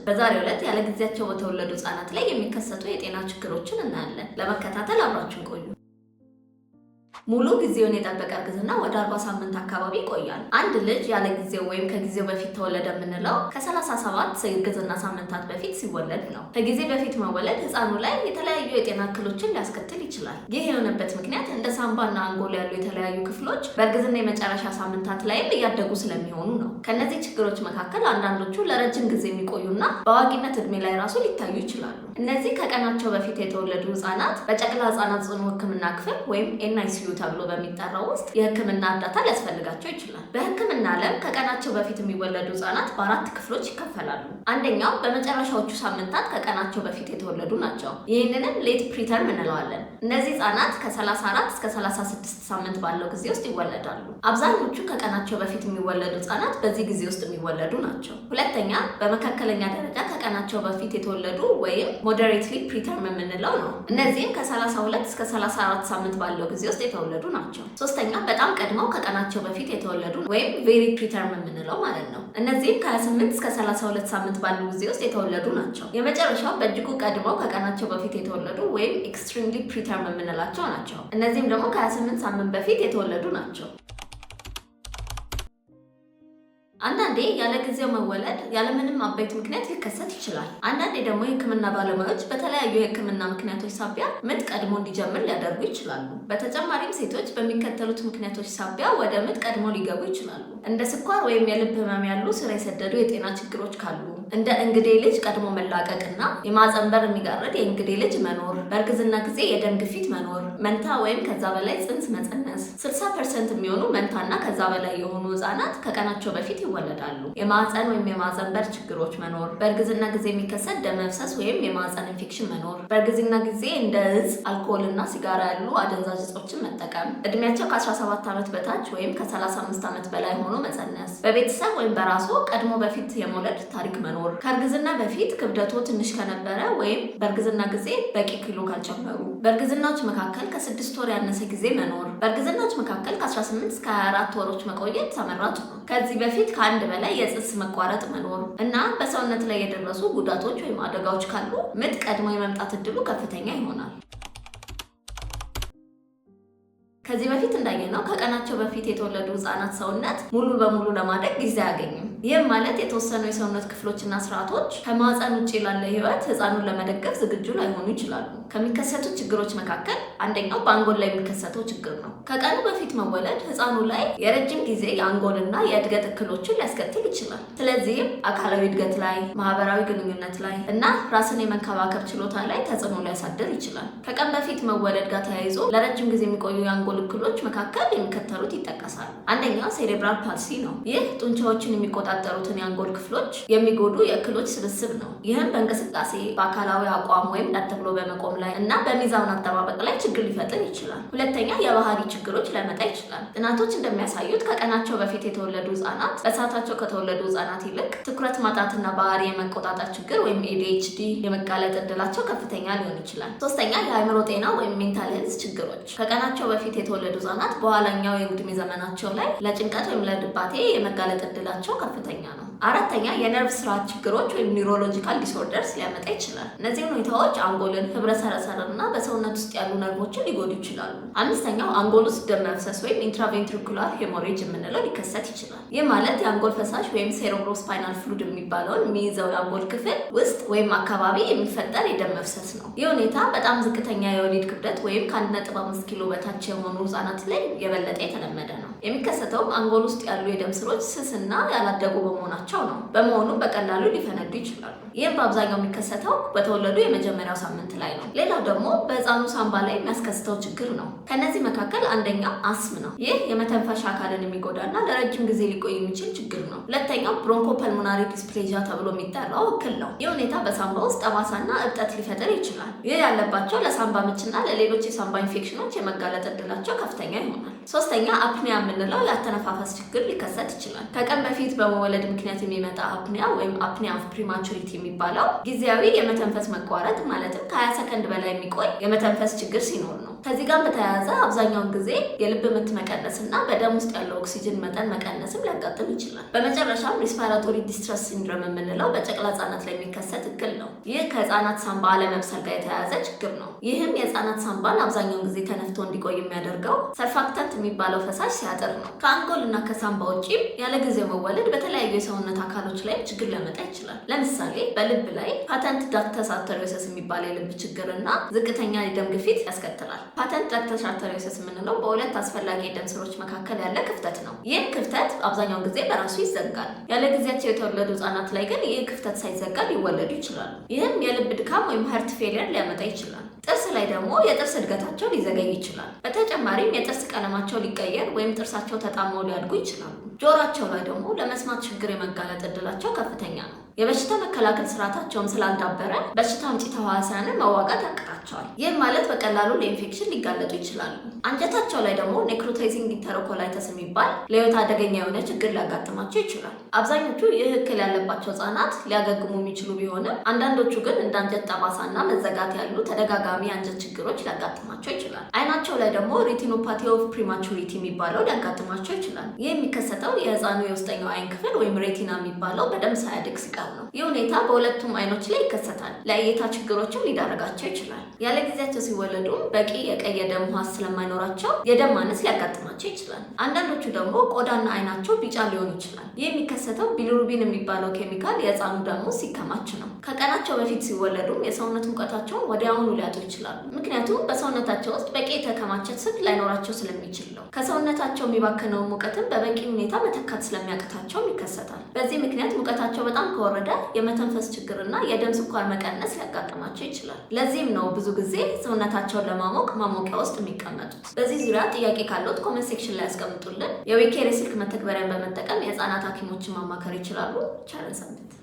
በዛሬው ዕለት ያለ ጊዜያቸው በተወለዱ ህጻናት ላይ የሚከሰቱ የጤና ችግሮችን እናያለን። ለመከታተል አብራችሁን ቆዩ። ሙሉ ጊዜውን የጠበቀ እርግዝና ወደ 40 ሳምንት አካባቢ ይቆያል። አንድ ልጅ ያለ ጊዜው ወይም ከጊዜው በፊት ተወለደ የምንለው ከ37 የእርግዝና ሳምንታት በፊት ሲወለድ ነው። ከጊዜ በፊት መወለድ ህፃኑ ላይ የተለያዩ የጤና እክሎችን ሊያስከትል ይችላል። ይህ የሆነበት ምክንያት እንደ ሳምባና አንጎል ያሉ የተለያዩ ክፍሎች በእርግዝና የመጨረሻ ሳምንታት ላይም እያደጉ ስለሚሆኑ ነው። ከነዚህ ችግሮች መካከል አንዳንዶቹ ለረጅም ጊዜ የሚቆዩና በአዋቂነት እድሜ ላይ ራሱ ሊታዩ ይችላሉ። እነዚህ ከቀናቸው በፊት የተወለዱ ህጻናት በጨቅላ ህጻናት ጽኑ ህክምና ክፍል ወይም NICU ተብሎ በሚጠራው ውስጥ የህክምና እርዳታ ሊያስፈልጋቸው ይችላል። በህክምና ዓለም ከቀናቸው በፊት የሚወለዱ ህጻናት በአራት ክፍሎች ይከፈላሉ። አንደኛው በመጨረሻዎቹ ሳምንታት ከቀናቸው በፊት የተወለዱ ናቸው። ይህንንም ሌት ፕሪተርም እንለዋለን። እነዚህ ህጻናት ከ34 እስከ 36 ሳምንት ባለው ጊዜ ውስጥ ይወለዳሉ። አብዛኞቹ ከቀናቸው በፊት የሚወለዱ ህጻናት በዚህ ጊዜ ውስጥ የሚወለዱ ናቸው። ሁለተኛ በመካከለኛ ደረጃ ከቀናቸው በፊት የተወለዱ ወይም ሞዴሬትሊ ፕሪተርም የምንለው ነው። እነዚህም ከ32 እስከ 34 ሳምንት ባለው ጊዜ ውስጥ የተወለዱ ናቸው። ሶስተኛ በጣም ቀድመው ከቀናቸው በፊት የተወለዱ ወይም ቬሪ ፕሪተርም የምንለው ማለት ነው። እነዚህም ከ28 እስከ 32 ሳምንት ባለው ጊዜ ውስጥ የተወለዱ ናቸው። የመጨረሻው በእጅጉ ቀድመው ከቀናቸው በፊት የተወለዱ ወይም ኤክስትሪምሊ ፕሪተርም የምንላቸው ናቸው። እነዚህም ደግሞ ከ28 ሳምንት በፊት የተወለዱ ናቸው። አንዳንዴ ያለ ጊዜው መወለድ ያለምንም አበይት ምክንያት ሊከሰት ይችላል። አንዳንዴ ደግሞ የህክምና ባለሙያዎች በተለያዩ የህክምና ምክንያቶች ሳቢያ ምጥ ቀድሞ እንዲጀምር ሊያደርጉ ይችላሉ። በተጨማሪም ሴቶች በሚከተሉት ምክንያቶች ሳቢያ ወደ ምጥ ቀድሞ ሊገቡ ይችላሉ። እንደ ስኳር ወይም የልብ ህመም ያሉ ስር የሰደዱ የጤና ችግሮች ካሉ፣ እንደ እንግዴ ልጅ ቀድሞ መላቀቅና የማህጸን በር የሚጋርድ የእንግዴ ልጅ መኖር፣ በእርግዝና ጊዜ የደም ግፊት መኖር፣ መንታ ወይም ከዛ በላይ ጽንስ መጸነስ። 60% የሚሆኑ መንታና ከዛ በላይ የሆኑ ህጻናት ከቀናቸው በፊት ይወለዳሉ። የማህጸን ወይም የማህጸን በር ችግሮች መኖር፣ በእርግዝና ጊዜ የሚከሰት ደም መፍሰስ ወይም የማህጸን ኢንፌክሽን መኖር፣ በእርግዝና ጊዜ እንደ እጽ፣ አልኮልና ሲጋራ ያሉ አደንዛዥ እጾችን መጠቀም፣ እድሜያቸው ከ17 ዓመት በታች ወይም ከ35 ዓመት በላይ ሆኖ መጸነስ፣ በቤተሰብ ወይም በራሱ ቀድሞ በፊት የመውለድ ታሪክ መኖር፣ ከእርግዝና በፊት ክብደቶ ትንሽ ከነበረ ወይም በእርግዝና ጊዜ በቂ ኪሎ ካልጨመሩ፣ በእርግዝናዎች መካከል ከ6 ወር ያነሰ ጊዜ መኖር፣ በእርግዝናዎች መካከል ከ18 እስከ 24 ወሮች መቆየት ተመራጭ ነው። ከዚህ በፊት ከአንድ በላይ የጽንስ መቋረጥ መኖር እና በሰውነት ላይ የደረሱ ጉዳቶች ወይም አደጋዎች ካሉ ምጥ ቀድሞ የመምጣት እድሉ ከፍተኛ ይሆናል። ከዚህ በፊት እንዳየነው ከቀናቸው በፊት የተወለዱ ህጻናት ሰውነት ሙሉ በሙሉ ለማደግ ጊዜ አያገኙም። ይህም ማለት የተወሰኑ የሰውነት ክፍሎችና ስርዓቶች ከማህፀን ውጭ ላለ ህይወት ህፃኑን ለመደገፍ ዝግጁ ላይሆኑ ይችላሉ። ከሚከሰቱት ችግሮች መካከል አንደኛው በአንጎል ላይ የሚከሰተው ችግር ነው። ከቀኑ በፊት መወለድ ህፃኑ ላይ የረጅም ጊዜ የአንጎልና የእድገት እክሎችን ሊያስከትል ይችላል። ስለዚህም አካላዊ እድገት ላይ፣ ማህበራዊ ግንኙነት ላይ እና ራስን የመንከባከብ ችሎታ ላይ ተጽዕኖ ሊያሳድር ይችላል። ከቀን በፊት መወለድ ጋር ተያይዞ ለረጅም ጊዜ የሚቆዩ የአንጎል እክሎች መካከል የሚከተሉት ይጠቀሳሉ። አንደኛው ሴሬብራል ፓልሲ ነው። ይህ ጡንቻዎችን የሚቆጣጠሩትን የአንጎል ክፍሎች የሚጎዱ የእክሎች ስብስብ ነው። ይህም በእንቅስቃሴ፣ በአካላዊ አቋም ወይም ቀጥ ብሎ በመቆም ላይ እና በሚዛን አጠባበቅ ላይ ችግር ሊፈጥር ይችላል። ሁለተኛ የባህሪ ችግሮች ሊያመጣ ይችላል። ጥናቶች እንደሚያሳዩት ከቀናቸው በፊት የተወለዱ ህጻናት በሰዓታቸው ከተወለዱ ህጻናት ይልቅ ትኩረት ማጣትና ባህሪ የመቆጣጠር ችግር ወይም ADHD የመጋለጥ እድላቸው ከፍተኛ ሊሆን ይችላል። ሶስተኛ የአእምሮ ጤና ወይም ሜንታል ሄልዝ ችግሮች ከቀናቸው በፊት የተወለዱ ህጻናት በኋላኛው የዕድሜ ዘመናቸው ላይ ለጭንቀት ወይም ለድባቴ የመጋለጥ እድላቸው ከፍተኛ ነው። አራተኛ የነርቭ ስርዓት ችግሮች ወይም ኒውሮሎጂካል ዲስኦርደርስ ሊያመጣ ይችላል። እነዚህ ሁኔታዎች አንጎልን፣ ህብረ ሰረሰርና በሰውነት ውስጥ ያሉ ነርቮችን ሊጎዱ ይችላሉ። አምስተኛው አንጎል ውስጥ ደም መፍሰስ ወይም ኢንትራቬንትሪኩላር ሄሞሬጅ የምንለው ሊከሰት ይችላል። ይህ ማለት የአንጎል ፈሳሽ ወይም ሴሬብሮስፓይናል ፍሉድ የሚባለውን የሚይዘው የአንጎል ክፍል ውስጥ ወይም አካባቢ የሚፈጠር የደም መፍሰስ ነው። ይህ ሁኔታ በጣም ዝቅተኛ የወሊድ ክብደት ወይም ከ1.5 ኪሎ በታች የሆኑ ህጻናት ላይ የበለጠ የተለመደ ነው። የሚከሰተውም አንጎል ውስጥ ያሉ የደም ስሮች ስስና ያላደጉ በመሆናቸው ነው። በመሆኑ በቀላሉ ሊፈነዱ ይችላሉ። ይህም በአብዛኛው የሚከሰተው በተወለዱ የመጀመሪያው ሳምንት ላይ ነው። ሌላው ደግሞ በህፃኑ ሳምባ ላይ የሚያስከስተው ችግር ነው። ከነዚህ መካከል አንደኛው አስም ነው። ይህ የመተንፈሻ አካልን የሚጎዳና ለረጅም ጊዜ ሊቆይ የሚችል ችግር ነው። ሁለተኛው ብሮንኮፐልሞናሪ ዲስፕሌዥያ ተብሎ የሚጠራው እክል ነው። ይህ ሁኔታ በሳምባ ውስጥ ጠባሳና እብጠት ሊፈጠር ይችላል። ይህ ያለባቸው ለሳምባ ምችና ለሌሎች የሳምባ ኢንፌክሽኖች የመጋለጥ እድላቸው ከፍተኛ ይሆናል። ሶስተኛ አፕኒያ የምንለው የአተነፋፈስ ችግር ሊከሰት ይችላል። ከቀን በፊት በመወለድ ምክንያት የሚመጣ አፕኒያ ወይም አፕኒያ ኦፍ ፕሪማቹሪቲ የሚባለው ጊዜያዊ የመተንፈስ መቋረጥ ማለትም ከ20 ሰከንድ በላይ የሚቆይ የመተንፈስ ችግር ሲኖር ነው። ከዚህ ጋር በተያያዘ አብዛኛውን ጊዜ የልብ ምት መቀነስና በደም ውስጥ ያለው ኦክሲጅን መጠን መቀነስም ሊያጋጥም ይችላል። በመጨረሻም ሪስፓራቶሪ ዲስትረስ ሲንድሮም የምንለው በጨቅላ ህጻናት ላይ የሚከሰት እክል ነው። ይህ ከህጻናት ሳንባ አለመብሰል ጋር የተያያዘ ችግር ነው። ይህም የህጻናት ሳንባን አብዛኛውን ጊዜ ተነፍቶ እንዲቆይ የሚያደርገው ሰርፋክታንት የሚባለው ፈሳሽ ሲያጥር ነው። ከአንጎል እና ከሳንባ ውጪም ያለ ጊዜው መወለድ በተለያዩ የሰውነት አካሎች ላይ ችግር ሊያመጣ ይችላል። ለምሳሌ በልብ ላይ ፓተንት ዳክተስ አርተሪዮሲስ የሚባል የልብ ችግር እና ዝቅተኛ የደም ግፊት ያስከትላል። ፓተንት ዳክተስ አርተሪዮሲስ የምንለው በሁለት አስፈላጊ የደም ስሮች መካከል ያለ ክፍተት ነው። ይህም ክፍተት አብዛኛውን ጊዜ በራሱ ይዘጋል። ያለ ጊዜያቸው የተወለዱ ህጻናት ላይ ግን ይህ ክፍተት ሳይዘጋ ሊወለዱ ይችላሉ። ይህም የልብ ድካም ወይም ሀርት ፌሊየር ሊያመጣ ይችላል። ጥርስ ላይ ደግሞ የጥርስ እድገታቸው ሊዘገይ ይችላል። በተጨማሪም የጥርስ ቀለማቸው ሊቀየር ወይም ጥርሳቸው ተጣመው ሊያድጉ ይችላሉ። ጆሯቸው ላይ ደግሞ ለመስማት ችግር የመጋለጥ እድላቸው ከፍተኛ ነው። የበሽታ መከላከል ስርዓታቸውም ስላልዳበረ በሽታ አምጪ ተህዋሲያንን መዋጋት ያቅታቸዋል። ይህም ማለት በቀላሉ ለኢንፌክሽን ሊጋለጡ ይችላሉ። አንጀታቸው ላይ ደግሞ ኔክሮታይዚንግ ኢንተሮኮላይተስ የሚባል ለህይወት አደገኛ የሆነ ችግር ሊያጋጥማቸው ይችላል። አብዛኞቹ ይህ እክል ያለባቸው ህጻናት ሊያገግሙ የሚችሉ ቢሆንም አንዳንዶቹ ግን እንደ አንጀት ጠባሳና መዘጋት ያሉ ተደጋጋሚ የአንጀት ችግሮች ሊያጋጥማቸው ይችላል። አይናቸው ላይ ደግሞ ሬቲኖፓቲ ኦፍ ፕሪማቹሪቲ የሚባለው ሊያጋጥማቸው ይችላል። ይህ የሚከሰተው የህፃኑ የውስጠኛው አይን ክፍል ወይም ሬቲና የሚባለው በደንብ ሳያድግ ሲቀር ነው። ይህ ሁኔታ በሁለቱም አይኖች ላይ ይከሰታል። ለእይታ ችግሮችም ሊዳረጋቸው ይችላል። ያለ ጊዜያቸው ሲወለዱም በቂ የቀይ የደም ህዋስ ስለማይኖራቸው የደም ማነስ ሊያጋጥማቸው ይችላል። አንዳንዶቹ ደግሞ ቆዳና አይናቸው ቢጫ ሊሆን ይችላል። ይህ የሚከሰተው ቢሊሩቢን የሚባለው ኬሚካል የህፃኑ ደም ውስጥ ሲከማች ነው። ከቀናቸው በፊት ሲወለዱም የሰውነት ሙቀታቸውን ወዲያውኑ ሊያጡ ይችላሉ። ምክንያቱም በሰውነታቸው ውስጥ በቂ የተከማቸ ስብ ላይኖራቸው ስለሚችል ነው። ከሰውነታቸው የሚባክነውን ሙቀትም በበቂ ሁኔታ መተካት ስለሚያቅታቸውም ይከሰታል። በዚህ ምክንያት ሙቀታቸው በጣም ከወረደ የመተንፈስ ችግርና የደም ስኳር መቀነስ ሊያጋጥማቸው ይችላል። ለዚህም ነው ብዙ ጊዜ ሰውነታቸውን ለማሞቅ ማሞቂያ ውስጥ የሚቀመጡት። በዚህ ዙሪያ ጥያቄ ካለዎት ኮሜንት ሴክሽን ላይ ያስቀምጡልን። የዊኬር የስልክ መተግበሪያን በመጠቀም የህፃናት ሐኪሞችን ማማከር ይችላሉ። ቻለን ሰንብት።